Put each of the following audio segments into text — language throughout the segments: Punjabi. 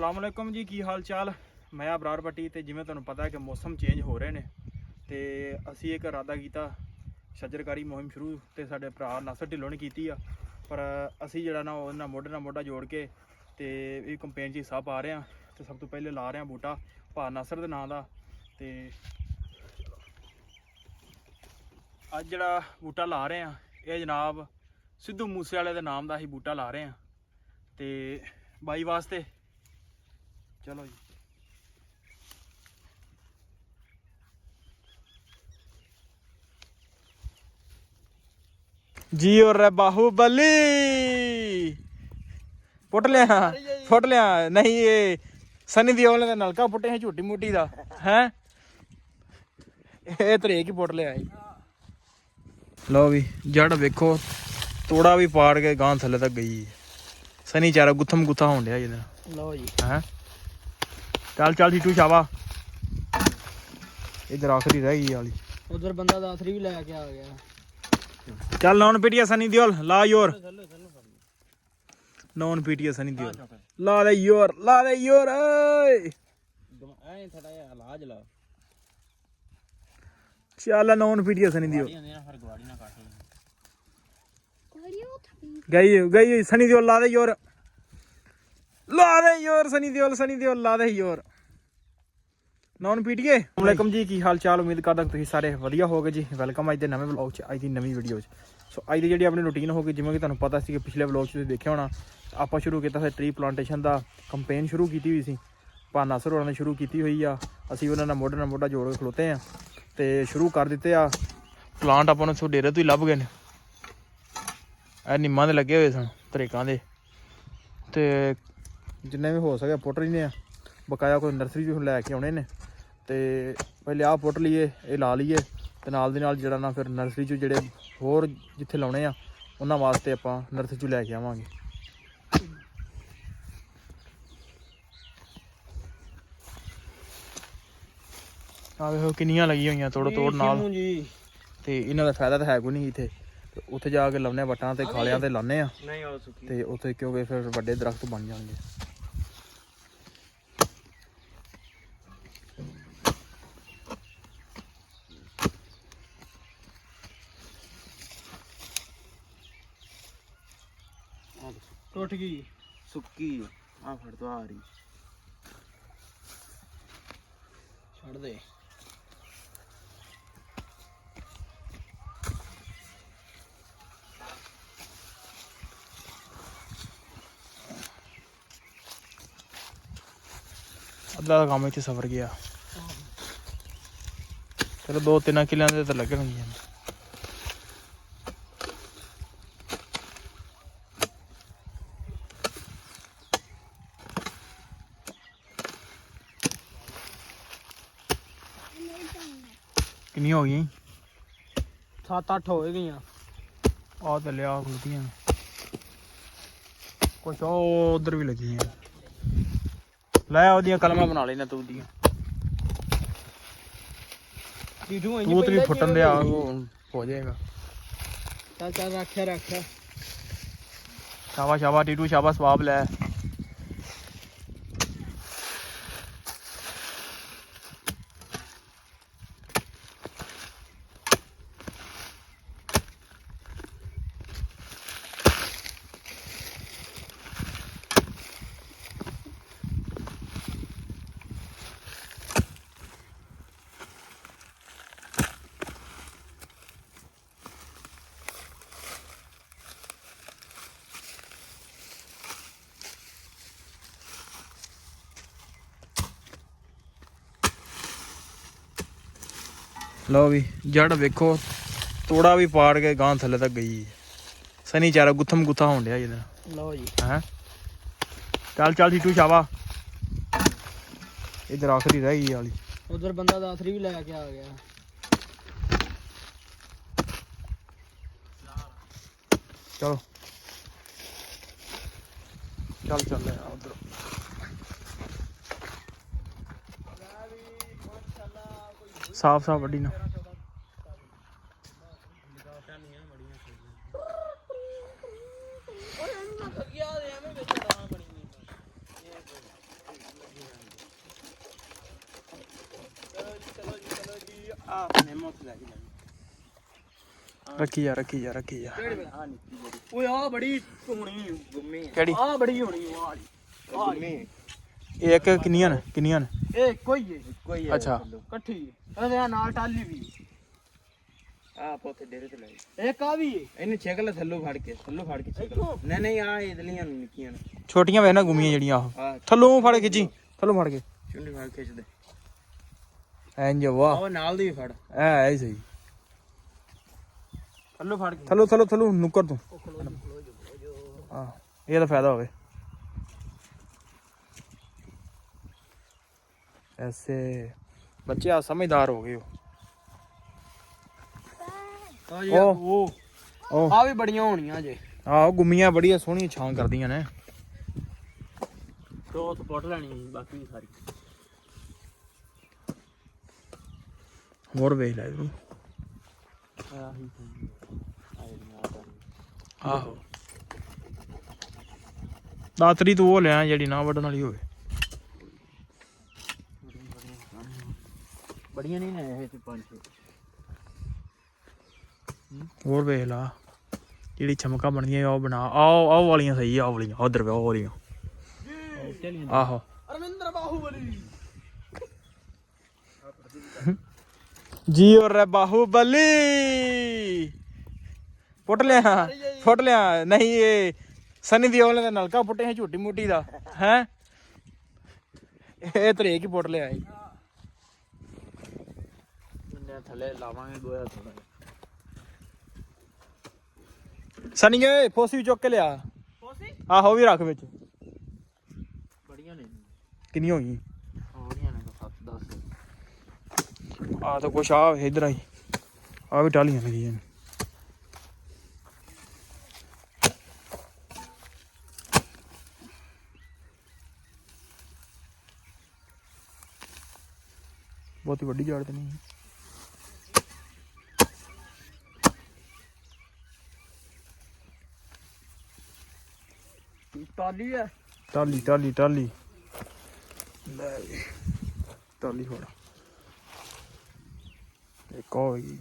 अस्सलाम वालेकुम जी, की हाल चाल। मैं अबरार भट्टी। तो जिमें तुहानूं पता है कि मौसम चेंज हो रहे हैं तो असी एक इरादा किया छज्जरकारी मुहिम शुरू तो साडे भरा नासर ढिल्लों ने की आ, पर असी जिहड़ा ना उहदे नाल मोढे जोड़ के तो ये कंपेन च हिस्सा पा रहे हैं। तो सब तो पहले ला रहे हैं बूटा भा नासर के नाम का। तो अज जिहड़ा बूटा ला रहे हैं ये जनाब सिद्धू मूसेवाले के नाम का ही बूटा ला रहे हैं। तो बाई वास्ते चलो जी और बाहुबली पुट लिया नहीं ये सनी देओल ने नलका पुटे हैं झूठी मूठी का है ये तरेक ही पुट लिया। लो भी जड़ वेखो तोड़ा भी पाड़ के गांव थले तक गई है। सनी चारा गुत्थम गुत्था होन दिया जी। लो जी है चल चल जीटू शाबा इधर आखिरी रह गई वाली उधर बंदा दासरी भी लेके आ गया। चल नॉन पीटिया सनी देओल ला योर नॉन पीटिया सनी देओल ला दे योर ऐ थोड़ा इलाज ला चल नॉन पीटिया सनी देओल गई सनी देओल ला दे योर सनी देओल ला दे योर नॉन पीटीए। वालेकुम जी, की हाल चाल। उम्मीद करदा तुसीं सारे वधिया होगे जी। वेलकम अज दे नवे व्लॉग च, अज दी नवी वीडियो च। सो अज दी जिहड़ी अपनी रूटीन होगी जिवें कि तुहानूं पता सी कि पिछले व्लॉग च तुसीं देखिया होना आपां शुरू कीता सी ट्री प्लांटेशन दा कंपेन शुरू कीती हुई सी। भा नासर होरां ने शुरू कीती हुई आ। असीं उहनां नाल मोढा जोड़ के खलोते हैं ते शुरू कर दित्ते आ। प्लांट आपां नूं डेरे तो ही लभ गए ने। ਇਹ ਨਿੰਮਾਂ ਦੇ ਲੱਗੇ ਹੋਏ ਸਨ ਤਰੇਕਾਂ ਦੇ ਤੇ ਜਿੰਨੇ ਵੀ ਹੋ ਸਕੇ ਪੁੱਟ ਲੈਨੇ ਆ। ਬਕਾਇਆ ਕੋਈ ਨਰਸਰੀ ਚੋਂ ਲੈ ਕੇ ਆਉਣੇ ਨੇ ਤੇ ਪਹਿਲੇ ਆਹ ਪੁੱਟ ਲਈਏ ਇਹ ਲਾ ਲਈਏ ਤੇ ਨਾਲ ਦੀ ਨਾਲ ਜਿਹੜਾ ਨਾ ਫਿਰ ਨਰਸਰੀ ਚੋਂ ਜਿਹੜੇ ਹੋਰ ਜਿੱਥੇ ਲਾਉਣੇ ਆ ਉਹਨਾਂ ਵਾਸਤੇ ਆਪਾਂ ਨਰਸਰੀ ਚੋਂ ਲੈ ਕੇ ਆਵਾਂਗੇ। ਆ ਵੇਖੋ ਕਿੰਨੀਆਂ ਲੱਗੀਆਂ ਹੋਈਆਂ ਤੋੜ ਨਾਲ ਤੇ ਇਹਨਾਂ ਦਾ ਫਾਇਦਾ ਤਾਂ ਹੈ ਕੋਈ ਨਹੀਂ ਇੱਥੇ ਉੱਥੇ ਜਾ ਕੇ ਲਾਉਣੇ ਵੱਟਾਂ ਤੇ ਖਾਲਿਆਂ ਤੇ ਲਾਉਂਦੇ ਆ ਤੇ ਉੱਥੇ ਕਿਉਂਕਿ ਫਿਰ ਵੱਡੇ ਦਰਖਤ ਬਣ ਜਾਣਗੇ। टूट गई सुक्की आ फड़ तो आ रही छोड़ दे। ਅੱਧਾ ਕੰਮ ਇੱਥੇ ਸਫਰ ਗਿਆ। ਚਲੋ 2-3 ਕਿੱਲਿਆਂ ਦੇ ਤਾਂ ਲੱਗਣਗੇ। ਕਿੰਨੀਆਂ ਹੋ ਗਈਆਂ? 7-8 ਹੋ ਗਈਆਂ। ਆ ਤੇ ਲਿਆ ਖੁੱਲਦੀਆਂ ਕੁਛ ਉਹ ਉਧਰ ਵੀ ਲੱਗੀਆਂ। ਲੈ ਉਹਦੀਆਂ ਕਲਮਾਂ ਬਣਾ ਲੈਣਾ ਤੂੰ ਦੀਆਂ ਤੂਤ ਵੀ ਫੁੱਟਣ ਦੇ ਆ ਉਹ ਹੋ ਜਾਏਗਾ। ਚੱਲ ਚੱਲ ਰੱਖਿਆ ਸ਼ਾਬਾਸ਼ ਟੀਟੂ ਸ਼ਾਬਾਸ਼ ਸਵਾਬ ਲੈ। लो भी जड़ वेखो तोड़ा भी पाड़ के गांव थले तक गई है। सनी चारा गुत्थम गुत्था होन दिया जी। लो जी है चल चल जीटू शाबा इधर आखिरी रह गई वाली उधर बंदा दासरी भी लेके आ गया। चलो चल उधर साफ वड्डी ना ਆ ਆਪਣੇ ਮੁੱਖ ਲੈ ਕੇ ਰੱਖੀ ਜਾ ਰੱਖੀ ਜਾ ਰੱਖੀ ਜਾ। ਆ ਨਿੱਕੀ ਜਿਹੜੀ ਓਏ ਆ ਬੜੀ ਹੋਣੀ ਗੁੰਮੀ ਕਿਹੜੀ ਆ ਬੜੀ ਹੋਣੀ ਆ ਗੁੰਮੀ ਇਹ ਇੱਕ ਕਿੰਨੀਆਂ ਨੇ ਕਿੰਨੀਆਂ ਨੇ? ਇਹ ਇੱਕੋ ਹੀ ਹੈ ਕੋਈ ਅੱਛਾ। ਇਕੱਠੀ ਇਹਦੇ ਨਾਲ ਟਾਲੀ ਵੀ ਆ ਪੋਤੇ ਡੇਰੇ ਤੇ ਲੈ ਇੱਕ ਆ ਵੀ ਹੈ ਇਹਨੂੰ ਛੇਕਲ ਥੱਲੋਂ ਫੜ ਕੇ ਛੇਕਲ ਨਹੀਂ ਨਹੀਂ ਆ ਇਦਲੀਆਂ ਨੂੰ ਨਿੱਕੀਆਂ ਨੇ ਛੋਟੀਆਂ ਵੇ ਨਾ ਗੁੰਮੀਆਂ ਜਿਹੜੀਆਂ ਆਹ ਆ ਥੱਲੋਂ ਫੜ ਖਿੱਚੀ ਥੱਲੋਂ ਫੜ ਕੇ ਚੁੰਡੀ ਫੜ ਖਿੱਚ ਦੇ ਇੰਜ ਵਾਹ ਉਹ ਨਾਲ ਦੀ ਵੀ ਫੜ ਐ ਸਹੀ ਥੱਲੋਂ ਫੜ ਕੇ ਥੱਲੋਂ ਥੱਲੋਂ ਥੱਲੋਂ ਨੁੱਕਰ ਤੂੰ ਹਾਂ ਇਹ ਤਾਂ ਫਾਇਦਾ ਹੋਵੇ ਐਸੇ ਬੱਚੇ ਆ ਸਮਝਦਾਰ ਹੋ ਗਏ ਆ ਜੀ ਉਹ ਉਹ ਆ ਵੀ ਬੜੀਆਂ ਹੋਣੀਆਂ ਜੇ ਆਹ ਗੁੰਮੀਆਂ ਬੜੀਆਂ ਸੋਹਣੀਆਂ ਛਾਂ ਕਰਦੀਆਂ ਨੇ ਦੋ ਸਪੋਰਟ ਲੈਣੀ ਸੀ ਬਾਕੀ ਸਾਰੀ ਹੋਰ ਵੇਖ ਲੈ ਤੂੰ ਆਹੀ ਆਹੋ ਦਾਤਰੀ ਤੂੰ ਉਹ ਲਿਆ ਜਿਹੜੀ ਨਾ ਵੱਢਣ ਵਾਲੀ ਹੋਵੇ ਬੜੀਆਂ ਨਹੀਂ ਨੇ ਇਹ ਤੇ ਪੰਜ ਛੇ ਹੋਰ ਵੇਖ ਲਾ ਜਿਹੜੀ ਚਮਕਾ ਬਣਦੀਆਂ ਉਹ ਬਣਾ ਆਹ ਵਾਲੀਆਂ ਸਹੀ ਆ, ਆਹ ਵਾਲੀਆਂ ਉਧਰ ਵੇ ਉਹ ਵਾਲੀਆਂ ਆਹੋ ਅਰਵਿੰਦਰ ਬਾਹੂਬਲੀ ਜੀ ਔਰ ਬਾਹੂਬਲੀ ਪੁੱਟ ਲਿਆ ਨਹੀਂ ਇਹ ਸਨੀ ਦਿਓਲ ਦਾ ਨਲਕਾ ਪੁੱਟੇ ਹੈ ਝੂਟੀ ਮੂਟੀ ਦਾ ਹੈ ਇਹ ਤਰੇ ਕੀ ਪੁੱਟ ਲਿਆ ਮੰਨੇ ਥੱਲੇ ਲਾਵਾਂਗੇ ਗੋਇਆ ਥੋੜਾ ਸਨੀ ਗਏ ਫੋਸੀ ਵੀ ਚੁੱਕ ਕੇ ਲਿਆ ਕੋਸੀ ਆਹੋ ਵੀ ਰੱਖ ਵਿੱਚ ਬੜੀਆਂ ਨੇ ਕਿੰਨੀ ਹੋ ਗਈ ਹੋਣੀਆਂ ਨੇ 7 10 ਆ ਤਾਂ ਕੁਛ ਆ ਇਧਰ ਆਈ ਆ ਵੀ ਟਾਲੀਆਂ ਲੱਗੀਆਂ ਨੇ ਬਹੁਤੀ ਵੱਡੀ ਝਾੜ ਤੇ ਨਹੀਂ ਟਾਲੀ ਹੈ ਟਾਲੀ ਲੈ ਵੀ ਟਾਲੀ ਹੋਰ ਇੱਕ ਹੋਈ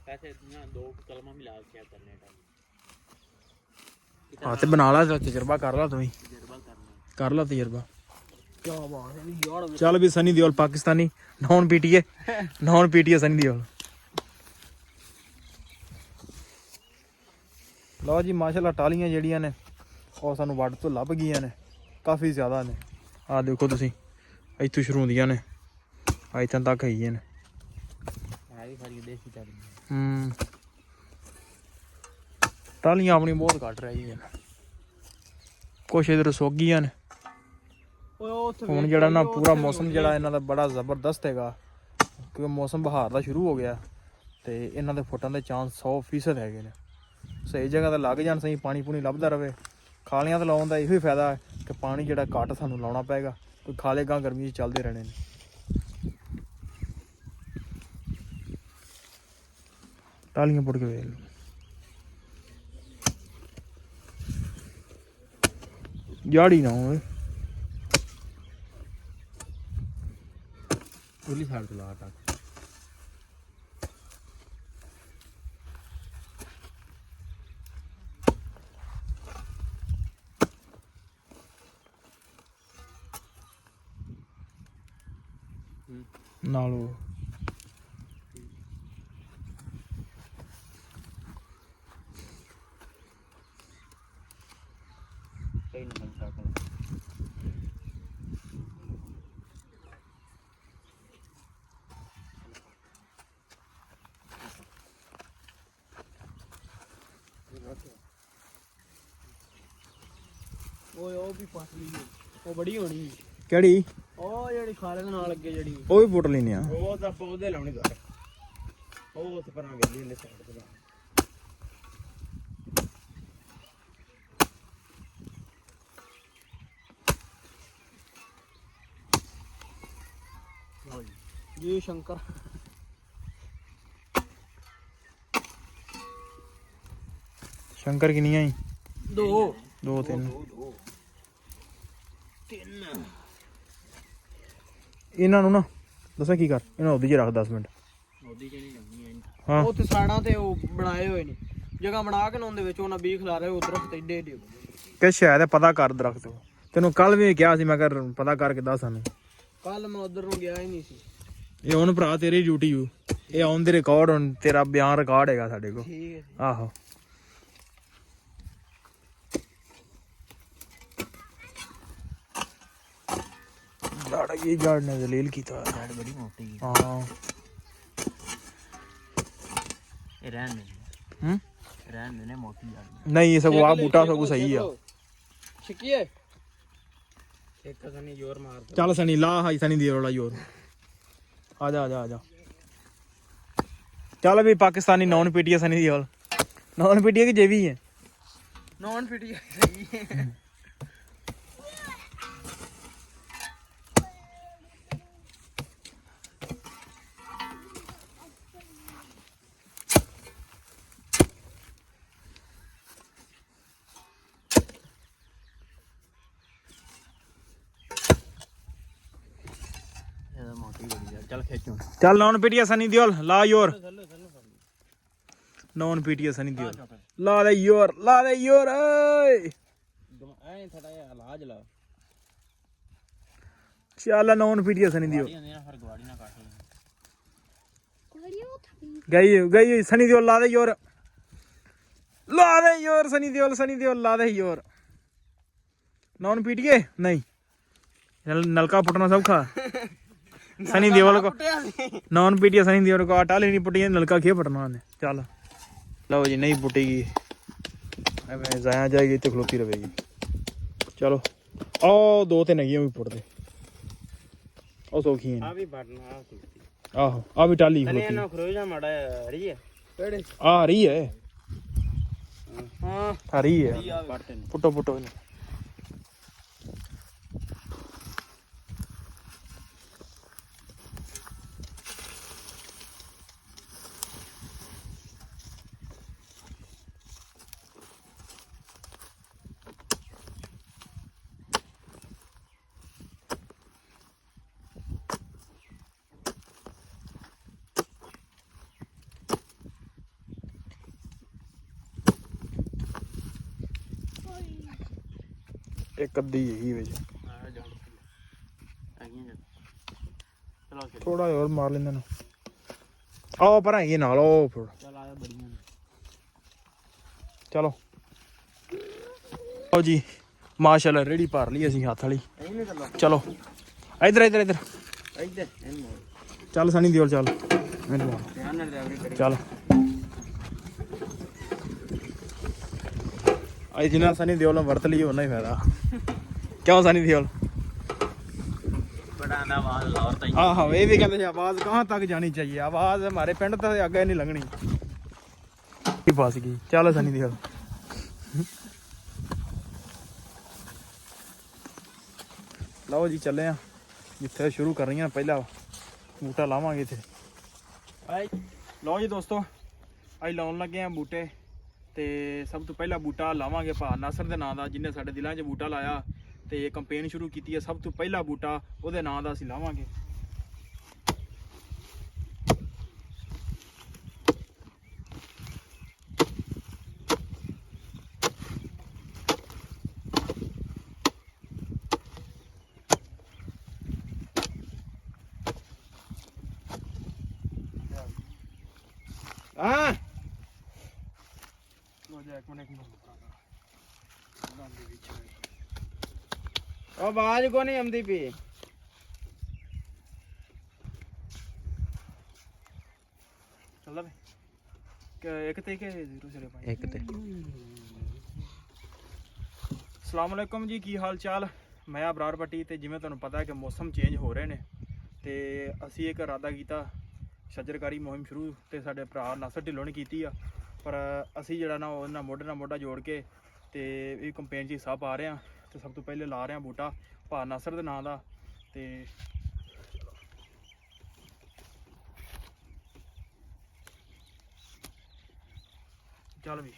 ऐसे ना दो कलमा मिला क्या करने का ਹਾਂ ਤੇ ਬਣਾ ਲਾ ਤਜਰਬਾ ਕਰ ਲਾ ਤੂੰ ਵੀ तजर्बा करना ਕਰ ਲਾ ਤਜਰਬਾ ਕੀ ਬਾਤ ਹੈ ਯਾਰ ਚੱਲ ਵੀ ਸਨੀ ਦਿਓਲ ਪਾਕਿਸਤਾਨੀ ਨੌਨ ਪੀਟੀਏ ਸਨੀ ਦਿਓਲ ਲਓ ਜੀ ਮਾਸ਼ਾਅੱਲਾ ਟਾਲੀਆਂ ਜਿਹੜੀਆਂ ਨੇ ਉਹ ਸਾਨੂੰ ਵੱਢ ਤੋਂ ਲੱਭ ਗਈਆਂ ਨੇ ਕਾਫੀ ਜ਼ਿਆਦਾ ਨੇ ਆਹ ਦੇਖੋ ਤੁਸੀਂ ਇੱਥੋਂ ਸ਼ੁਰੂ ਹੁੰਦੀਆਂ ਨੇ ਇੱਥੋਂ ਤੱਕ ਹੈਗੀਆਂ ਨੇ है भी सारी देसी टाली ਟਾਲੀਆਂ ਆਪਣੀ ਬਹੁਤ ਘੱਟ ਰਹਿ ਗਈਆਂ ਨੇ ਕੁਛ ਇਧਰ ਸੁੱਕ ਗਈਆਂ ਨੇ ਓਏ ਉੱਥੇ ਹੁਣ ਜਿਹੜਾ ਨਾ ਪੂਰਾ ਮੌਸਮ ਜਿਹੜਾ ਇਹਨਾਂ ਦਾ ਬੜਾ ਜ਼ਬਰਦਸਤ ਹੈਗਾ ਕਿਉਂਕਿ ਮੌਸਮ ਬਹਾਰ ਦਾ ਸ਼ੁਰੂ ਹੋ ਗਿਆ ਤੇ ਇਹਨਾਂ ਦੇ ਫੁੱਟਣ ਦੇ ਚਾਂਸ 100% ਹੈਗੇ ਨੇ ਸਹੀ ਜਗ੍ਹਾ ਤੇ ਲੱਗ ਜਾਣ ਸਹੀ ਪਾਣੀ ਪੂਣੀ ਲੱਭਦਾ ਰਵੇ ਖਾਲੀਆਂ ਤੇ ਲਾਉਣ ਦਾ ਇਹੋ ਹੀ ਫਾਇਦਾ ਹੈ ਕਿ ਪਾਣੀ ਜਿਹੜਾ ਘੱਟ ਸਾਨੂੰ ਲਾਉਣਾ ਪਏਗਾ ਕੋਈ ਖਾਲੇ ਗਾਂ ਗਰਮੀ 'ਚ ਚੱਲਦੇ ਰਹਿਣੇ ਨੇ ਟਾਲੀਆਂ ਪੁੱਟ ਕੇ ਵੇਖ ਲਓ ਜਾੜੀ ਨਾ ਹੋਵੇ पूरी साइड तो लगा था ਨਾਲ ਉਹ कहीं नहीं बन सकता ਓਏ ਉਹ ਵੀ ਪਤਲੀ ਹੈ ਉਹ ਬੜੀ ਹੋਣੀ ਕਿਹੜੀ ਉਹ ਜਿਹੜੀ ਖਾਲੇ ਦੇ ਨਾਲ ਅੱਗੇ ਜਿਹੜੀ ਉਹ ਵੀ ਪੁੱਟ ਲੈਨੇ ਆ वो तो पौधे लाने का वो तो पर आगे ले साइड पे ਜੀ ਸ਼ੰਕਰ ਸ਼ੰਕਰ ਕਿੰਨੀਆਂ ਹੀ? 2 2 3 3 ਇਹਨਾਂ ਨੂੰ ਨਾ ਦੱਸਾਂ ਕੀ ਕਰ, ਇਹਨਾਂ ਉਹਦੀ 'ਚ ਰੱਖ 10 ਮਿੰਟ। ਮੋਦੀ ਚ ਨਹੀਂ ਜਾਂਦੀ ਹਾਂ ਉਹ ਤੇ ਸਾੜਾਂ ਤੇ ਉਹ ਬਣਾਏ ਹੋਏ ਨੇ ਜਗ੍ਹਾ ਬਣਾ ਕੇ ਨਾ ਉਹਦੇ ਵਿੱਚ ਉਹਨਾਂ ਬੀ ਖਿਲਾ ਰਹੇ ਉਹ ਦਰਖਤ ਏਡੇ ਏਡੇ ਕਿ ਸ਼ਾਇਦ ਪਤਾ ਕਰ ਦਰਖਤ। ਤੈਨੂੰ ਕੱਲ ਵੀ ਕਿਹਾ ਸੀ ਮੈਂ ਕਰ ਪਤਾ ਕਰਕੇ ਦੱਸ ਸਾਨੂੰ। ਕੱਲ ਮੈਂ ਉਧਰ ਨੂੰ ਗਿਆ ਹੀ ਨਹੀਂ ਸੀ। ਇਹ ਹੁਣ ਭਰਾ ਤੇਰੀ ਡਿਊਟੀ ਹੋ, ਇਹ ਆਨ ਦੇ ਰਿਕਾਰਡ, ਹੁਣ ਤੇਰਾ ਬਿਆਨ ਰਿਕਾਰਡ ਹੈਗਾ ਸਾਡੇ ਕੋਲ। ਠੀਕ ਹੈ ਆਹੋ ਜੜ ਇਹ ਜੜ ਨੇ ਦਲੀਲ ਕੀਤਾ। ਜੜ ਬੜੀ ਮੋਟੀ ਹਾਂ ਇਹ ਰਹਿਣ ਦੇ ਹੂੰ ਰਹਿਣ ਦੇ ਨੇ ਮੋਟੀ ਜੜ ਨਹੀਂ ਸਗੋਂ ਆ ਬੂਟਾ ਸਗੋਂ ਸਹੀ ਆ। ਛਿੱਕੀਏ ਇੱਕ ਸਨੀ ਜ਼ੋਰ ਮਾਰ ਚੱਲ ਸਣੀ ਲਾ ਹਾਈ ਸਣੀ ਦੀ ਰੋਲਾ ਯੋਰ। ਆ ਜਾ ਆ ਜਾ ਆ ਜਾ ਚੱਲ ਵੀ ਪਾਕਿਸਤਾਨੀ ਨੌਨ ਪੀਟੀਏ ਸਣੀ ਦੀ ਹੋਲ। ਨੌਨ ਪੀਟੀਏ ਕਿ ਜੇਵੀ ਹੈ? ਨੌਨ ਫਿਟੀ ਸਹੀ ਹੈ ਮੋਟੀ ਬੜੀ ਯਾਰ ਚੱਲ ਖੇਚੋ ਚੱਲ ਨੌਨ ਪੀਟੀਏ ਸਣੀ ਦੀ ਹੋਲ ਲਾ ਯੋਰ। ਨੌਨ ਪੀਟੀਏ ਸਣੀ ਦੀ ਹੋਲ ਲਾ ਦੇ ਯੋਰ, ਲਾ ਦੇ ਯੋਰ। ਓਏ ਐ ਥੋੜਾ ਜਿਹਾ ਇਲਾਜ ਲਾ ਚੱਲ ਨੌਨ ਪੀਟੀਏ ਸਣੀ ਦੀ ਹੋਲ ਹੁੰਦੀ ਨਾ ਫਿਰ ਗਵਾੜੀ ਨਾ ਕੱਟ ਗਈ ਗਈ ਸਣੀ ਦੀ ਹੋਲ ਲਾ ਦੇ ਯੋਰ, ਲਾ ਦੇ ਯੋਰ ਸਣੀ ਦੀ ਹੋਲ, ਸਣੀ ਦੀ ਹੋਲ ਲਾ ਦੇ ਯੋਰ। ਨੌਨ ਪੀਟੀਏ ਨਹੀਂ ਨਲਕਾ ਪੁੱਟਣਾ ਸੌਖਾ। ਸਨੀ ਦਿਓਲ ਕੋ ਨੌਨ ਪੀਟੀਏ ਸਨੀ ਦਿਓਲ ਕੋ ਆਟਾ ਲੈਣੀ ਪੁੱਟੀ ਨਲਕਾ ਖੇ ਪਟਣਾ ਉਹਨੇ। ਚੱਲ ਲਓ ਜੀ ਨਹੀਂ ਪੁੱਟੇਗੀ ਐਵੇਂ ਜ਼ਾਇਆ ਜਾਏਗੀ ਤੇ ਖਲੋਤੀ ਰਵੇਗੀ। ਚਲੋ ਆਹ 2 3 ਹੈਗੀਆਂ ਵੀ ਪੁੱਟਦੇ ਉਹ ਸੌਖੀਆਂ ਆ ਵੀ ਬਟਨਾ ਆ ਆਹੋ ਆ ਵੀ ਟਾਲੀ ਤਨੇ ਖਲੋਤੀ ਨਾ ਖਰੋਜਾ ਮਾੜਾ ਰਹੀ ਹੈ ਕਿਹੜੇ ਆ ਰਹੀ ਹੈ ਹਾਂ ਆ ਰਹੀ ਹੈ ਪੜਤੇ ਨੇ ਪੁੱਟੋ ਪੁੱਟੋ ਇਹਨੂੰ। ਇੱਕ ਅੱਧੀ ਹੈਗੀ ਵਿੱਚ ਥੋੜਾ ਹੋਰ ਮਾਰ ਲੈਂਦੇ ਨੇ। ਆਓ ਪਰ ਹੈਗੀ ਨਾਲ ਉਹ ਫਿਰ ਚੱਲ ਆ ਬੜੀਆਂ ਚਲੋ ਲਓ ਜੀ ਮਾਸ਼ਾਅੱਲਾ ਰੇੜੀ ਭਰ ਲਈ ਅਸੀਂ ਹੱਥ ਵਾਲੀ। ਇਹਨੇ ਚੱਲੋ ਚਲੋ ਇੱਧਰ ਇੱਧਰ ਇੱਧਰ ਇੱਧਰ ਇਹਨੂੰ ਚੱਲ ਸਣੀ ਦਿਓਲ ਚੱਲ ਮੈਨੂੰ ਮਾਰ। ਧਿਆਨ ਨਾਲ ਡਰਾਈਵਰੀ ਕਰੀ ਚੱਲ ਅੱਜ ਜਿੰਨਾ ਸਨੀ ਦਿਓਲ ਨੂੰ ਵਰਤ ਲਈ ਉਹਨਾਂ ਹੀ ਫਾਇਦਾ। ਕਿਉਂ ਸਨੀ ਦਿਓਲ? ਬੜਾ ਨਾ ਆਵਾਜ਼ ਲਾਉਰ ਤਾਂ ਆਹੋ ਇਹ ਵੀ ਕਹਿੰਦੇ ਸੀ ਆਵਾਜ਼ ਕਹਾਂ ਤੱਕ ਜਾਣੀ ਚਾਹੀਏ, ਆਵਾਜ਼ ਹਮਾਰੇ ਪਿੰਡ ਤੱਕ ਅੱਗੇ ਨਹੀਂ ਲੰਘਣੀ। ਕੀ ਫਸ ਗਈ। ਚੱਲ ਸਨੀ ਦਿਓਲ ਲਓ ਜੀ ਚੱਲੇ ਆ ਜਿੱਥੇ ਸ਼ੁਰੂ ਕਰ ਰਹੀਆਂ ਪਹਿਲਾ ਬੂਟਾ ਲਾਵਾਂਗੇ ਇੱਥੇ। ਲਓ ਜੀ ਦੋਸਤੋ ਅੱਜ ਲਾਉਣ ਲੱਗੇ ਆ ਬੂਟੇ ਤੇ ਸਭ ਤੋਂ ਪਹਿਲਾ ਬੂਟਾ ਲਾਵਾਂਗੇ ਭਾ ਨਾਸਰ ਦੇ ਨਾਂ ਦਾ, ਜਿਹਨੇ ਸਾਡੇ ਦਿਲਾਂ 'ਚ ਬੂਟਾ ਲਾਇਆ ਤੇ ਕੰਪੇਨ ਸ਼ੁਰੂ ਕੀਤੀ ਹੈ। ਸਭ ਤੋਂ ਪਹਿਲਾ ਬੂਟਾ ਉਹਦੇ ਨਾਂ ਦਾ ਅਸੀਂ ਲਾਵਾਂਗੇ। ਹਾਂ ਲੋ ਜਾ ਇੱਕ ਮਿੰਟ ਆਵਾਜ਼ ਕੋ ਨਹੀਂ ਆਉਂਦੀ ਪਈ। ਚੱਲਦਾ ਵੇ ਇੱਕ ਤੇ ਕਿ 005 ਇੱਕ ਤੇ ਅਸਲਾਮ ਵਾਲੇਕੁਮ ਜੀ, ਕੀ ਹਾਲ ਚਾਲ? ਮੈਂ ਅਬਰਾਰ ਪੱਟੀ ਤੇ ਜਿਵੇਂ ਤੁਹਾਨੂੰ ਪਤਾ ਹੈ ਕਿ ਮੌਸਮ ਚੇਂਜ ਹੋ ਰਹੇ ਨੇ ਤੇ ਅਸੀਂ ਇੱਕ ਇਰਾਦਾ ਕੀਤਾ ਸ਼ਜਰਕਾਰੀ ਮੁਹਿੰਮ ਸ਼ੁਰੂ ਤੇ ਸਾਡੇ ਭਰਾ ਨਾਸਰ ਢਿੱਲੋਂ ਨੇ ਕੀਤੀ ਆ, ਪਰ ਅਸੀਂ ਜਿਹੜਾ ਨਾ ਉਹ ਨਾਲ ਮੋਢਾ ਜੋੜ ਕੇ ਤੇ ਇਹ ਕੰਪੇਨ 'ਚ ਹਿੱਸਾ ਪਾ ਰਹੇ ਹਾਂ ਤੇ ਸਭ ਤੋਂ ਪਹਿਲੇ ਲਾ ਰਹੇ ਹਾਂ ਬੂਟਾ ਭਾ ਨਾਸਰ ਦੇ ਨਾਂ ਦਾ। ਤੇ ਚੱਲ ਵੀ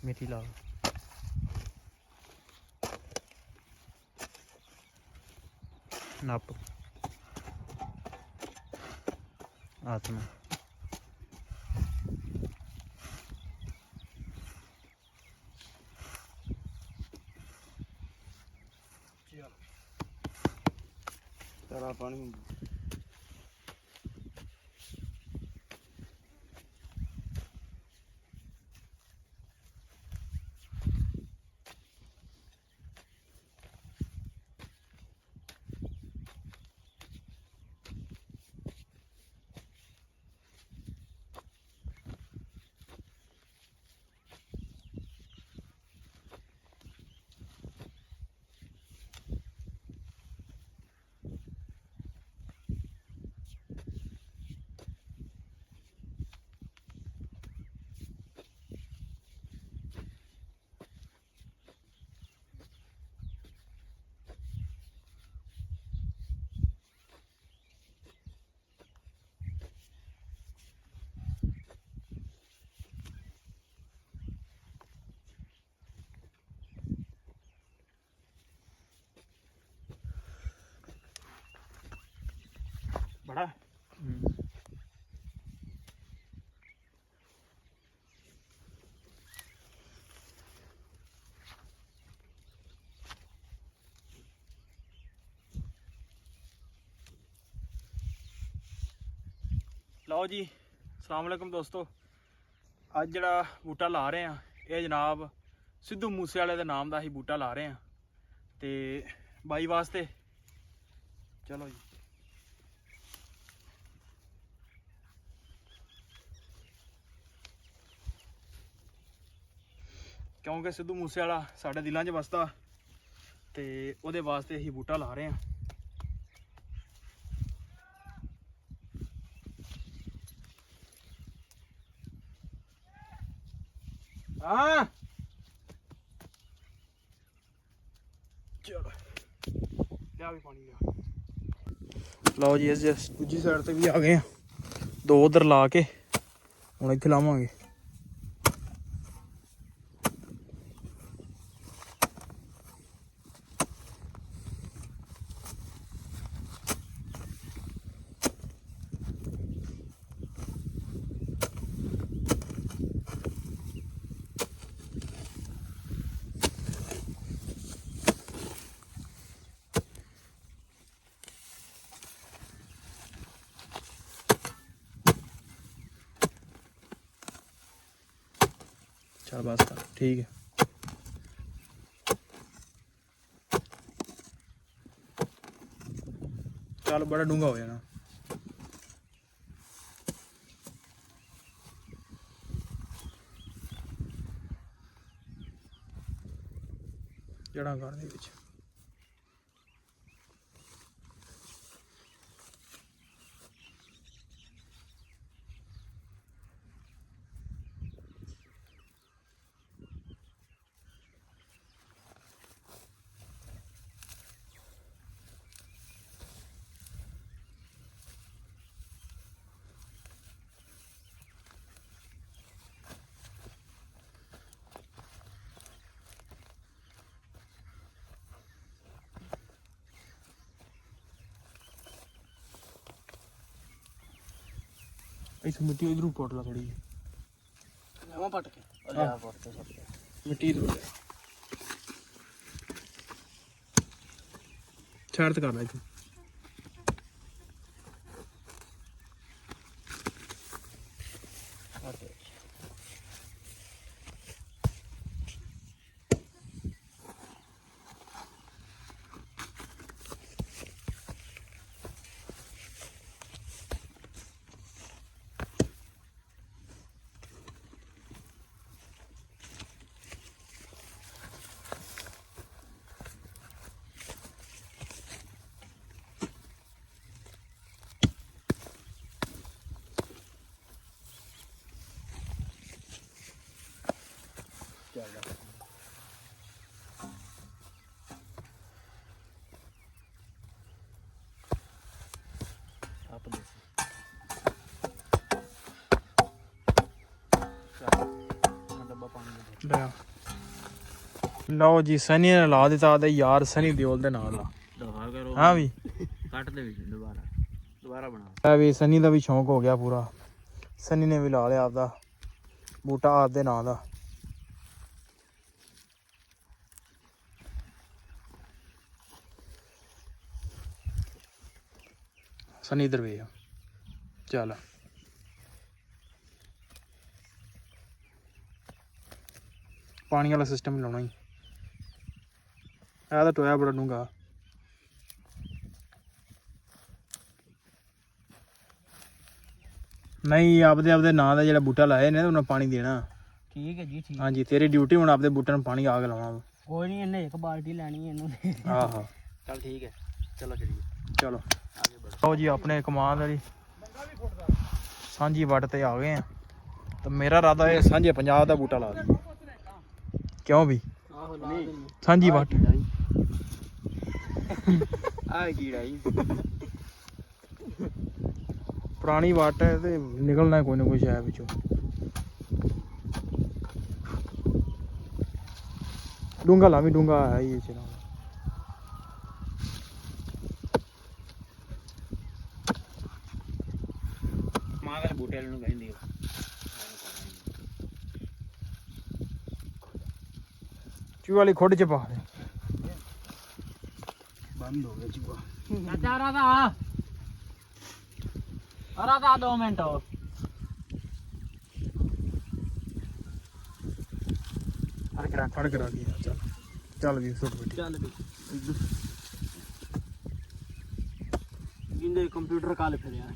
ਮੇਥੀ ਲਾ ਨੱਪ ਆਤਮਾ ਤੇਰਾ ਪਾਣੀ ਬੜਾ ਲਓ ਜੀ ਅਸਲਾਮ ਵਾਲੇਕੁਮ ਦੋਸਤੋ। ਅੱਜ ਜਿਹੜਾ ਬੂਟਾ ਲਾ ਰਹੇ ਆ ਇਹ ਜਨਾਬ ਸਿੱਧੂ ਮੂਸੇ ਵਾਲੇ ਦੇ ਨਾਮ ਦਾ ਹੀ ਬੂਟਾ ਲਾ ਰਹੇ ਆ ਤੇ ਬਾਈ ਵਾਸਤੇ। ਚਲੋ ਜੀ ਕਿਉਂਕਿ ਸਿੱਧੂ ਮੂਸੇ ਵਾਲਾ ਸਾਡੇ ਦਿਲਾਂ 'ਚ ਵਸਦਾ ਤੇ ਉਹਦੇ ਵਾਸਤੇ ਅਸੀਂ ਬੂਟਾ ਲਾ ਰਹੇ ਆ। ਹਾਂ ਚਲੋ ਲਿਆ ਵੀ ਪਾਣੀ ਲਿਆ। ਲਓ ਜੀ ਇਸ ਦੂਜੀ ਸਾਈਡ ਤੇ ਵੀ ਆ ਗਏ ਆ, ਦੋ ਉਧਰ ਲਾ ਕੇ ਹੁਣ ਇੱਥੇ ਲਾਵਾਂਗੇ। चल बस कर ठीक है। चल बड़ा डूंगा हो जाना। जड़ा कर दे विच इस मिट्टी इधर पोट ला थोड़ी ਲੈਵਾਂ ਪੱਟ ਕੇ ਲਿਆ ਪੱਟ ਕੇ ਸੱਟ ਕੇ मिट्टी इधर छाड़ कर ला इधर। ਲਓ ਜੀ ਸਨੀ ਨੇ ਲਾ ਦਿੱਤਾ ਤੇ ਯਾਰ ਸਨੀ ਦਿਓਲ ਦੇ ਨਾਲ ਦਫਾ ਕਰੋ ਹਾਂ ਵੀ ਕੱਟ ਦੇ ਵਿੱਚ ਦੁਬਾਰਾ ਬਣਾ ਇਹ ਵੀ ਸਨੀ ਦਾ ਵੀ ਸ਼ੌਂਕ ਹੋ ਗਿਆ ਪੂਰਾ। ਸਨੀ ਨੇ ਵੀ ਲਾ ਲਿਆ ਆਪਦਾ ਬੂਟਾ ਆਪਦੇ ਨਾਂ ਦਾ। ਸਨੀ ਇਧਰ ਵੇ ਚੱਲ ਪਾਣੀ ਵਾਲਾ ਸਿਸਟਮ ਹੀ ਲਾਉਣਾ ਹੀ। ਇਹ ਤਾਂ ਟੋਇਆ ਬੜਾ ਡੂੰਘਾ। ਨਹੀਂ ਆਪਦੇ ਨਾਂ ਦਾ ਜਿਹੜਾ ਬੂਟਾ ਲਾਇਆ ਨੇ ਉਹਨਾਂ ਪਾਣੀ ਦੇਣਾ। ਠੀਕ ਹੈ ਜੀ ਠੀਕ। ਹਾਂਜੀ ਤੇਰੀ ਡਿਊਟੀ ਹੁਣ ਆਪਦੇ ਬੂਟੇ ਨੂੰ ਪਾਣੀ ਆ ਕੇ ਲਾਉਣਾ। ਕੋਈ ਨਹੀਂ, ਇਹਨੇ ਇੱਕ ਬਾਲਟੀ ਲੈਣੀ ਹੈ ਇਹਨੂੰ। ਆਹੋ ਚੱਲ ਠੀਕ ਹੈ ਚਲੋ ਚਲੀਏ ਚਲੋ ਆਓ ਜੀ ਆਪਣੇ ਕਮਾਨ ਵਾਲੀ ਸਾਂਝੀ ਵੱਟ ਤੇ ਆ ਗਏ ਆ। ਤੇ ਮੇਰਾ ਇਰਾਦਾ ਇਹ ਸਾਂਝੇ ਪੰਜਾਬ ਦਾ ਬੂਟਾ ਲਾ ਦਈਏ। ਕਿਉਂ ਵੀ ਆਹੋ ਲਾ ਦੇ। ਸਾਂਝੀ ਵੱਟ ਆ ਕੀੜਾ ਜੀ ਪੁਰਾਣੀ ਵੱਟ ਹੈ ਤੇ ਨਿਕਲਣਾ ਕੋਈ ਨਾ ਕੋਈ ਸ਼ਾਇਦ ਵਿੱਚੋਂ। ਡੂੰਘਾ ਲਾ ਵੀ ਡੂੰਘਾ ਹੈ ਇਹ ਚ। ਮਾਂ ਦੇ ਬੂਟੇ ਨੂੰ ਕਹਿੰਦੀ ਚੂਹੇ ਵਾਲੀ ਖੁੱਡ ਚ ਪਾ ਦੇ। ਬੰਦ ਹੋ ਗਿਆ ਚੂਹਾ। ਚਾਚਾ ਰਾਦਾ 2 ਮਿੰਟ ਫੜ ਕਰਾ ਦੀ ਚੱਲ ਚੱਲ ਵੀ ਸੁੱਟ ਬੇਟੀ। ਚੱਲ ਵੀ ਜਿੰਦੇ ਕੰਪਿਊਟਰ ਕਾਲ ਫਿਰਿਆ।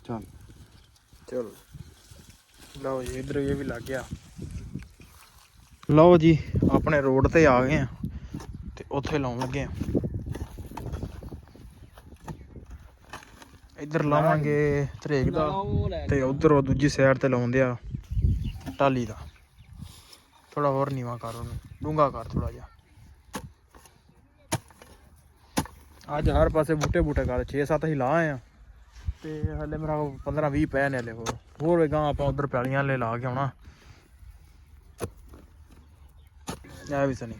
ਚੱਲ ਚਲੋ ਲਓ ਜੀ ਇਧਰ ਇਹ ਵੀ ਲੱਗ ਗਿਆ। ਲਓ ਜੀ ਆਪਣੇ ਰੋਡ ਤੇ ਆ ਗਏ ਆ ਤੇ ਉੱਥੇ ਲਾਉਣ ਲੱਗੇ ਆ। ਇੱਧਰ ਲਾਵਾਂਗੇ ਧਰੇਕ ਦਾ ਤੇ ਉਧਰ ਉਹ ਦੂਜੀ ਸਾਈਡ ਤੇ ਲਾਉਂਦੇ ਆ ਟਾਲੀ ਦਾ। ਥੋੜਾ ਹੋਰ ਨੀਵਾ ਕਰ ਉਹਨੂੰ, ਡੂੰਘਾ ਕਰ ਥੋੜਾ ਜਿਹਾ। ਅੱਜ ਹਰ ਪਾਸੇ ਬੂਟੇ ਕਰ 6-7 ਹੀ ਲਾ ਆਏ ਆ ਤੇ ਹਲੇ ਮੇਰਾ 15-20 ਪੈ ਨੇ ਹਲੇ ਹੋਰ ਵੇਗਾ ਆਪਾਂ ਉਧਰ ਪੈਲੀਆਂ ਹਲੇ ਲਾ ਕੇ ਆਉਣਾ। ਇਹ ਵੀ ਸਨੀ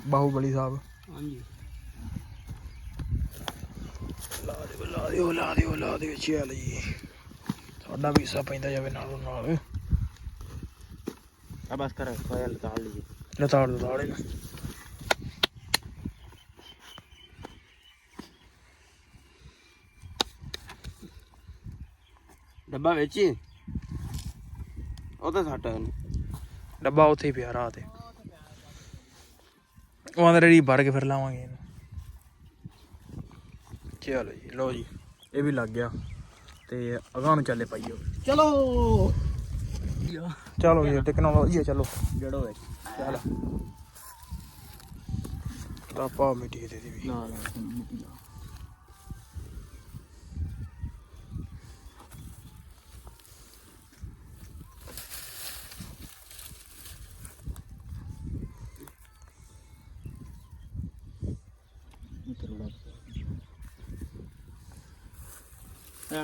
ਬਾਹੂਬਲੀ ਸਾਹਿਬ। ਹਾਂਜੀ ਲਾ ਦਿਓ ਚੱਲ ਜੀ। ਸਾਡਾ ਵੀ ਹਿੱਸਾ ਪੈਂਦਾ ਜਾਵੇ ਨਾਲੋਂ ਨਾਲ। ਆ ਬਸ ਕਰ ਕੋਇਲ ਤਾਲ ਲਈ ਲਤਾੜ ਲਤਾੜੇ ਨਾ ਡੱਬਾ ਵਿੱਚ ਉਹ ਤਾਂ ਸੱਟ ਡੱਬਾ ਉੱਥੇ ਹੀ ਪਿਆ ਰਾਹ ਤੇ। ਉਹ ਆਂਦੇ ਰੇੜੀ ਭਰ ਕੇ ਫਿਰ ਲਾਵਾਂਗੇ ਇਹਨੂੰ। ਚਲੋ ਜੀ ਲਓ ਜੀ ਇਹ ਵੀ ਲੱਗ ਗਿਆ ਤੇ ਅਗਾਂਹ ਨੂੰ ਚੱਲੇ ਪਾਈਓ। ਚਲੋ ਚਲੋ ਜੀ ਟੈਕਨੋਲੋਜੀ ਹੈ। ਚਲੋ ਜੜੋ ਵਿੱਚ ਚੱਲ ਤਾਪਾ ਮਿੱਟੀ ਦੇ ਦੀ ਵੀ ਨਾ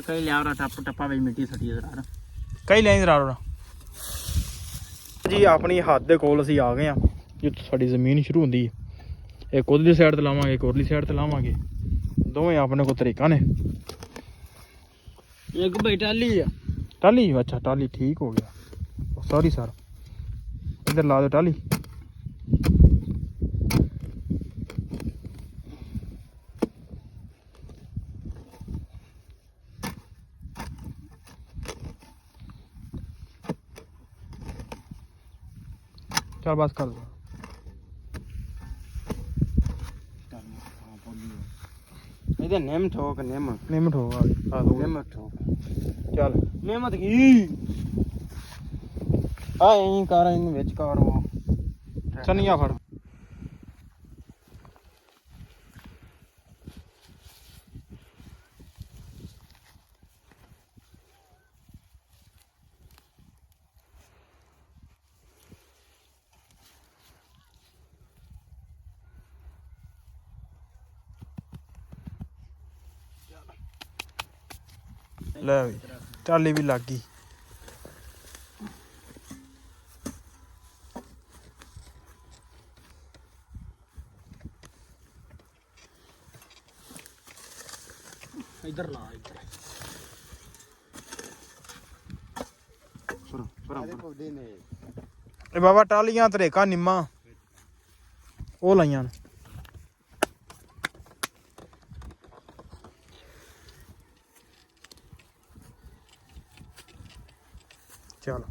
ਕਈ ਲਿਆਵਰਾ ਟੱਪਾ ਵਿੱਚ ਮਿੱਟੀ ਸੱਟੀ ਜਰਾ ਕਈ ਲਾਈਨ ਰਾਰੋ ਜੀ। ਆਪਣੀ ਹੱਦ ਦੇ ਕੋਲ ਅਸੀਂ ਆ ਗਏ ਆ ਜਿੱਥੇ ਸਾਡੀ ਜ਼ਮੀਨ ਸ਼ੁਰੂ ਹੁੰਦੀ ਹੈ। ਇੱਕ ਉਧਰਲੀ ਸਾਈਡ ਤੇ ਲਾਵਾਂਗੇ, ਇੱਕ ਉਰਲੀ ਸਾਈਡ ਤੇ ਲਾਵਾਂਗੇ। ਦੋਵੇਂ ਆਪਣੇ ਕੋਲ ਤਰੀਕਾ ਨੇ। ਇੱਕ ਬਈ ਟਾਲੀ ਆ ਟਾਲੀ ਅੱਛਾ ਟਾਲੀ ਠੀਕ ਹੋ ਗਿਆ। ਸੌਰੀ ਸਰ ਇੱਧਰ ਲਾ ਦਿਓ ਟਾਲੀ। ਚੱਲ ਬਸ ਕਰ ਦੋ। ਇਹਦੇ ਨਿੰਮ ਠੋਕ ਨਿੰਮ ਨਿੰਮ ਠੋਕ ਆ ਦੋ ਨਿੰਮ ਠੋਕ ਚੱਲ ਨਿੰਮ ਤੇ ਕੀ ਆ ਐਂ ਕਰ ਇਹਨੂੰ ਵਿੱਚ ਕਰ ਉਹ ਚੰਨੀਆਂ ਫੜ ਲੈ ਵੀ ਟਾਲੀ ਵੀ ਲੱਗ ਗਈ ਇੱਧਰ ਲਾ ਇੱਧਰ ਪੌਦੇ ਨੇ ਇਹ ਬਾਬਾ ਟਾਲੀਆਂ ਤਰੇਕਾ ਨਿੰਮਾ ਉਹ ਲਾਈਆਂ ਨੇ ਚਲ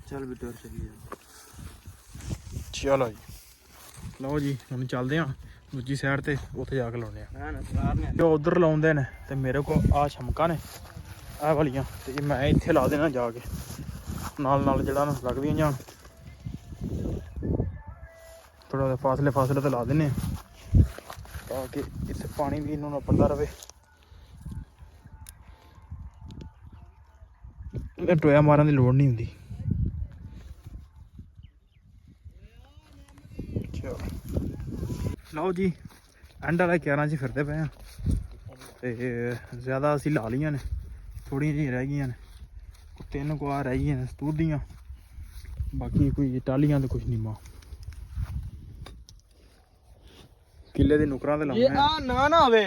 ਚੱਲ ਵੀ ਟੁਰ ਚੱਲੀਏ ਚਲੋ ਜੀ ਲਓ ਜੀ ਹੁਣ ਚੱਲਦੇ ਆਂ ਦੂਜੀ ਸਾਈਡ ਤੇ ਉੱਥੇ ਜਾ ਕੇ ਲਾਉਂਦੇ ਆ ਹਾਂ ਨਾ ਸਾਰਨੇ ਜੋ ਉਧਰ ਲਾਉਂਦੇ ਨੇ ਤੇ ਮੇਰੇ ਕੋਲ ਆ ਛਮਕਾਂ ਨੇ ਆਹ ਵਾਲੀਆਂ ਤੇ ਮੈਂ ਇੱਥੇ ਲਾ ਦੇਣਾ ਜਾ ਕੇ ਨਾਲ ਨਾਲ ਜਿਹੜਾ ਨਾ ਲੱਗਦੀਆਂ ਜਾਣ ਥੋੜਾ ਫਾਸਲੇ ਤੇ ਲਾ ਦਿੰਨੇ ਆ ਤਾਂ ਕਿ ਇੱਥੇ ਪਾਣੀ ਵੀ ਇਹਨਾਂ ਨੂੰ ਪੜਦਾ ਰਵੇ ਇਹ ਟੋਇਆ ਮਾਰਨ ਦੀ ਲੋੜ ਨਹੀਂ ਹੁੰਦੀ ਲਓ ਜੀ ਐਂਡ ਵਾਲਾ 11 'ਚ ਫਿਰਦੇ ਪਏ ਆ ਤੇ ਜ਼ਿਆਦਾ ਅਸੀਂ ਲਾ ਲਈਆਂ ਨੇ ਥੋੜ੍ਹੀਆਂ ਜਿਹੀਆਂ ਰਹਿ ਗਈਆਂ ਨੇ ਤਿੰਨ ਕੁ ਆ ਰਹਿ ਗਈਆਂ ਨੇ ਸਤੂਰ ਦੀਆਂ ਬਾਕੀ ਕੋਈ ਟਾਲੀਆਂ ਤੇ ਕੁਛ ਨਹੀਂ ਮਾ ਕਿੱਲੇ ਦੇ ਨੁਕਰਾਂ ਤੇ ਜੇ ਲਾਉਣੇ ਆ ਨਾ ਹੋਵੇ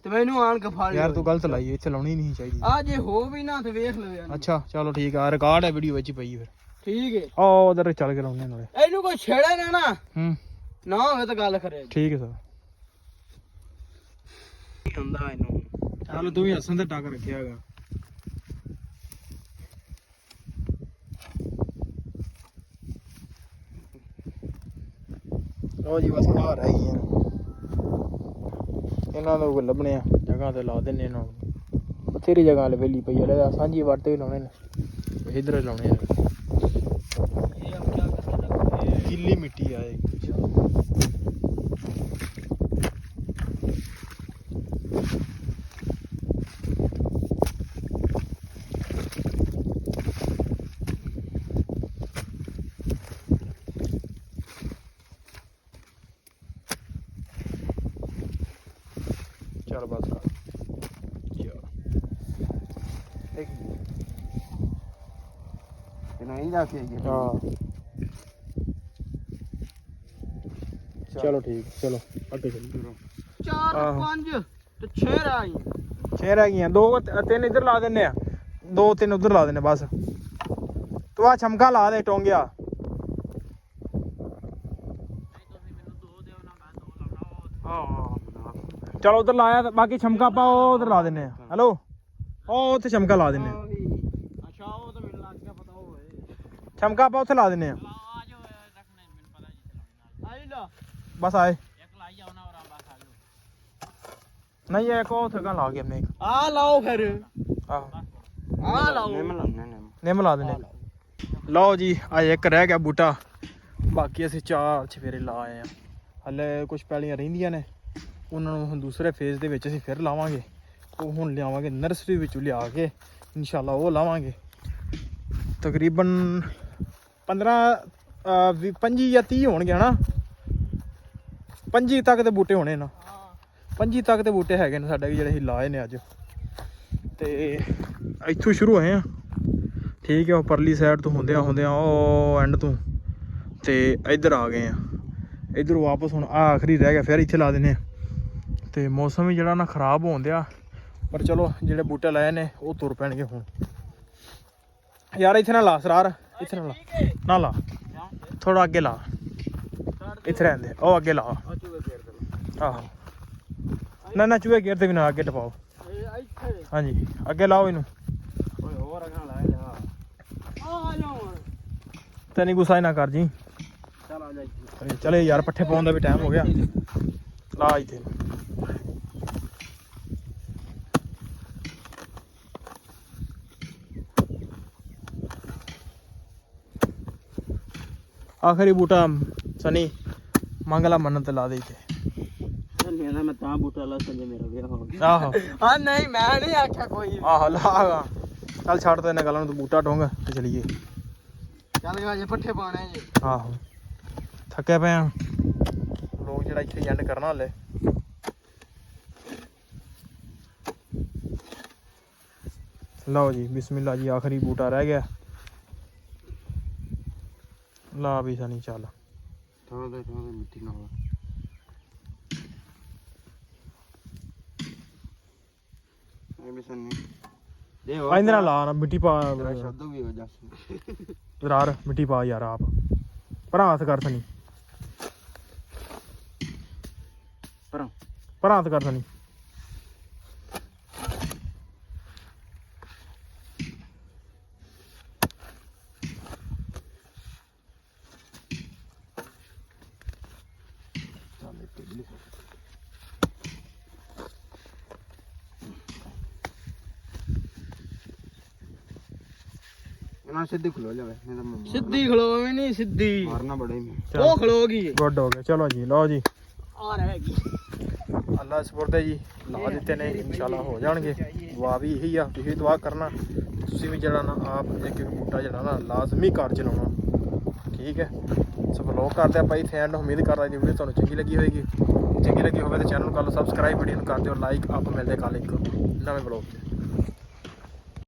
ਤੇ ਮੈਨੂੰ ਆਣ ਕੇ ਫੜ ਯਾਰ ਤੂੰ ਗਲਤ ਲਾਈ ਇੱਥੇ ਲਾਉਣੀ ਨਹੀਂ ਚਾਹੀਦੀ ਆ ਜੇ ਹੋ ਵੀ ਨਾ ਤੇ ਵੇਖ ਲਓ ਯਾਰ ਅੱਛਾ ਚਲੋ ਠੀਕ ਆ ਰਿਕਾਰਡ ਹੈ ਵੀਡੀਓ ਵਿੱਚ ਹੀ ਪਈ ਫਿਰ ਠੀਕ ਹੈ ਉਹ ਉਧਰ ਚੱਲ ਕੇ ਲਾਉਣੇ ਨਾਲੇ ਇਹਨੂੰ ਕੋਈ ਛੇੜੇ ਨਾ ਨਾ ਹੋਵੇ ਤਾਂ ਗੱਲ ਕਰੇ ਠੀਕ ਹੈ ਸਰ ਹੁੰਦਾ ਇਹਨੂੰ ਚੱਲ ਤੂੰ ਵੀ ਹੱਸਣ ਤੇ ਟੱਕ ਰੱਖਿਆ ਹੈਗਾ ਲਓ ਜੀ ਬਸ ਆ ਰਹਿ ਗਈਆਂ ਇਹਨਾਂ ਨੂੰ ਲੱਭਣੇ ਆ ਜਗ੍ਹਾ ਤੇ ਲਾ ਦਿੰਨੇ ਇਹਨਾਂ ਨੂੰ ਬਥੇਰੀ ਜਗ੍ਹਾ ਵਾਲੇ ਵੇਲੀ ਪਈ ਵਾਲੇ ਸਾਂਝੀ ਵੱਟ ਤੇ ਵੀ ਲਾਉਣੇ ਨੇ ਇਧਰ ਲਾਉਣੇ ਆ ਗਿੱਲੀ ਮਿੱਟੀ ਆ ਇੱਕ ਚੱਲ ਬਸ ਕਰ ਇਹਨੂੰ ਇੰਦਾ ਕੇ ਹਾਂ ਚਲੋ ਠੀਕ ਚਲੋ ਅੱਗੇ ਚੱਲੋ 4 5 ਤੇ 6 ਆਈ 6 ਰਹਿ ਗਈਆਂ ਦੋ ਤਿੰਨ ਇੱਧਰ ਲਾ ਦਿੰਨੇ ਆ ਦੋ ਤਿੰਨ ਉੱਧਰ ਲਾ ਦਿੰਨੇ ਬਸ ਤੂੰ ਆ ਛਮਕਾ ਲਾ ਦੇ ਟੋਂਗਿਆ ਚਲੋ ਉਧਰ ਲਾਇਆ ਤੇ ਬਾਕੀ ਛਮਕਾ ਆਪਾਂ ਉਹ ਉਧਰ ਲਾ ਦਿੰਨੇ ਆ ਹੈਲੋ ਉਹ ਉੱਥੇ ਛਮਕਾ ਲਾ ਦਿੰਨੇ ਆ ਅੱਛਾ ਉਹ ਤਾਂ ਮੈਨੂੰ ਲੱਗ ਗਿਆ ਪਤਾ ਹੋਏ ਛਮਕਾ ਆਪਾਂ ਉੱਥੇ ਲਾ ਦਿੰਨੇ ਆ ਆਈ ਲਾ ਬਸ ਆਏ ਇੱਕ ਲਾਈ ਜਾਉਣਾ ਔਰ ਬਸ ਆ ਲਓ ਨਹੀਂ ਇੱਕ ਉਹ ਉੱਥੇ ਲਾ ਕੇ ਆਪਣੇ ਆ ਲਾਓ ਫਿਰ ਆਹੋ ਆ ਲਾਓ ਨਿੰਮ ਲਾਉਣੇ ਨਿੰਮ ਨਿੰਮ ਲਾ ਦਿੰਨੇ ਲਓ ਜੀ ਅੱਜ ਇੱਕ ਰਹਿ ਗਿਆ ਬੂਟਾ ਬਾਕੀ ਅਸੀਂ 4 ਚਫੇਰੇ ਲਾ ਆਏ ਆ ਹਲੇ ਕੁਝ ਪੈਲੀਆਂ ਰਹਿੰਦੀਆਂ ਨੇ ਉਹਨਾਂ ਨੂੰ ਹੁਣ ਦੂਸਰੇ ਫੇਜ਼ ਦੇ ਵਿੱਚ ਅਸੀਂ ਫਿਰ ਲਾਵਾਂਗੇ ਉਹ ਹੁਣ ਲਿਆਵਾਂਗੇ ਨਰਸਰੀ ਵਿੱਚੋਂ ਲਿਆ ਕੇ ਇਨਸ਼ਾਅੱਲਾ ਉਹ ਲਾਵਾਂਗੇ ਤਕਰੀਬਨ 15 25 ਜਾਂ 30 ਹੋਣਗੇ ਹਨਾ 25 ਤੱਕ ਦੇ ਬੂਟੇ ਹੋਣੇ ਨਾ 25 ਤੱਕ ਦੇ ਬੂਟੇ ਹੈਗੇ ਨੇ ਸਾਡੇ ਵੀ ਜਿਹੜੇ ਅਸੀਂ ਲਾਏ ਨੇ ਅੱਜ ਤੇ ਇੱਥੋਂ ਸ਼ੁਰੂ ਹੋਏ ਆ ਠੀਕ ਹੈ ਉਹ ਪਰਲੀ ਸਾਈਡ ਤੋਂ ਹੁੰਦਿਆਂ ਉਹ ਐਂਡ ਤੋਂ ਤੇ ਇੱਧਰ ਆ ਗਏ ਆ ਇੱਧਰੋਂ ਵਾਪਸ ਹੁਣ ਆ ਆਖਰੀ ਰਹਿ ਗਿਆ ਫਿਰ ਇੱਥੇ ਲਾ ਦਿੰਦੇ ਆ ਤੇ ਮੌਸਮ ਵੀ ਜਿਹੜਾ ਨਾ ਖਰਾਬ ਹੋਣ ਦਿਆ ਪਰ ਚਲੋ ਜਿਹੜੇ ਬੂਟੇ ਲਾਏ ਨੇ ਉਹ ਤੁਰ ਪੈਣਗੇ ਹੁਣ ਯਾਰ ਇੱਥੇ ਨਾ ਲਾ ਸਰਾਰ ਇੱਥੇ ਨਾ ਲਾ ਥੋੜਾ ਅੱਗੇ ਲਾ ਇੱਥੇ ਰਹਿੰਦੇ ਉਹ ਅੱਗੇ ਲਾ ਆਹੋ ਨਾ ਚੂਹੇ ਗੇਰ ਤੇ ਵੀ ਨਾ ਅੱਗੇ ਟਪਾਓ ਹਾਂਜੀ ਅੱਗੇ ਲਾਓ ਇਹਨੂੰ ਓਏ ਹੋਰ ਅਗਾਂ ਲਾਇਆ ਜਾ ਆ ਜਾਓ ਤੈਨੂੰ ਗੁੱਸਾ ਨਾ ਕਰ ਜੀ ਚੱਲ ਆ ਜਾ ਇੱਥੇ ਚਲੇ ਯਾਰ ਪੱਠੇ ਪਾਉਣ ਦਾ ਵੀ ਟਾਈਮ ਹੋ ਗਿਆ ਲਾ ਇੱਥੇ ਆਖਰੀ ਬੂਟਾ ਸਨੀ ਮੰਗਲਾ ਮੰਨਤ ਤੇ ਲਾ ਦੇ ਤੇ ਕਹਿੰਦਾ ਮੈਂ ਤਾਂ ਬੂਟਾ ਲਾ ਸੰਜੇ ਮੇਰਾ ਵਿਆਹ ਹੋ ਗਿਆ ਆਹੋ ਹਾਂ ਨਹੀਂ ਮੈਂ ਨਹੀਂ ਆਖਿਆ ਕੋਈ ਆਹੋ ਲਾਗਾ ਚੱਲ ਛੱਡ ਤੇ ਇਹਨਾਂ ਗੱਲਾਂ ਨੂੰ ਤੂੰ ਬੂਟਾ ਡੋਂਗ ਤੇ ਚਲੀਏ ਚੱਲ ਗਾ ਜੇ ਪੱਠੇ ਪਾਣੇ ਜੇ ਆਹੋ ਥੱਕੇ ਪਏ ਆ ਲੋਕ ਜਿਹੜਾ ਇੱਥੇ ਐਂਡ ਕਰਨਾ ਹਲੇ ਲਓ ਜੀ ਬਿਸਮਿਲ੍ਲਾ ਜੀ ਆਖਰੀ ਬੂਟਾ ਰਹਿ ਗਿਆ ਲਾ ਵੀ ਸਨੀ ਚੱਲ ਥੋੜਾ ਜਿਹਾ ਮਿੱਟੀ ਨਾਲ ਇਹ ਵੀ ਸੰਨੀ ਦੇ ਹੋ ਆਇੰਦੇ ਨਾਲ ਲਾ ਨਾ ਮਿੱਟੀ ਪਾ ਸ਼ਬਦ ਵੀ ਹੋ ਜੱਸ ਜ਼ਰਾਰ ਮਿੱਟੀ ਪਾ ਯਾਰ ਆਪ ਭਰਾ ਹੱਥ ਕਰ ਸਨੀ ਭਰਾ ਹੱਥ ਕਰ ਸਨੀ ਇਹਨਾਂ ਸਿੱਧੀ ਖਲੋ ਜਾਵੇ ਨਹੀਂ ਤਾਂ ਮੈਂ ਸਿੱਧੀ ਖਲੋਵੇਂ ਨਹੀਂ ਸਿੱਧੀ ਮਾਰਨਾ ਬੜੇ ਮੈਂ ਉਹ ਖਲੋ ਗਈ ਗੁੱਡ ਹੋ ਗਿਆ ਚਲੋ ਜੀ ਲਓ ਜੀ ਆ ਰਹਿ ਗਈ ਅੱਲਾ ਸਪੁਰਦ ਹੈ ਜੀ ਲਾ ਦਿੱਤੇ ਨੇ ਇਨਸ਼ਾਅੱਲਾ ਹੋ ਜਾਣਗੇ ਦੁਆ ਵੀ ਇਹੀ ਆ ਤੁਸੀਂ ਦੁਆ ਕਰਨਾ ਤੁਸੀਂ ਵੀ ਜਿਹੜਾ ਨਾ ਆਪ ਇੱਕ ਇੱਕ ਬੂਟਾ ਜਿਹੜਾ ਨਾ ਲਾਜ਼ਮੀ ਘਰ ਚ ਲਾਉਣਾ ਠੀਕ ਹੈ ਸੋ ਵਲੌਗ ਕਰਦੇ ਆਪਾਂ ਇੱਥੇ ਐਂਡ ਉਮੀਦ ਕਰਦਾ ਜੀ ਵੀਡੀਓ ਤੁਹਾਨੂੰ ਚੰਗੀ ਲੱਗੀ ਹੋਏਗੀ ਚੰਗੀ ਲੱਗੀ ਹੋਵੇ ਤਾਂ ਚੈਨਲ ਨੂੰ ਕਰ ਲਓ ਸਬਸਕ੍ਰਾਈਬ ਵੀਡੀਓ ਨੂੰ ਕਰ ਦਿਓ ਲਾਈਕ ਆਪ ਮਿਲਦੇ ਕੱਲ ਇੱਕ ਨਵੇਂ ਵਲੌਗ 'ਚ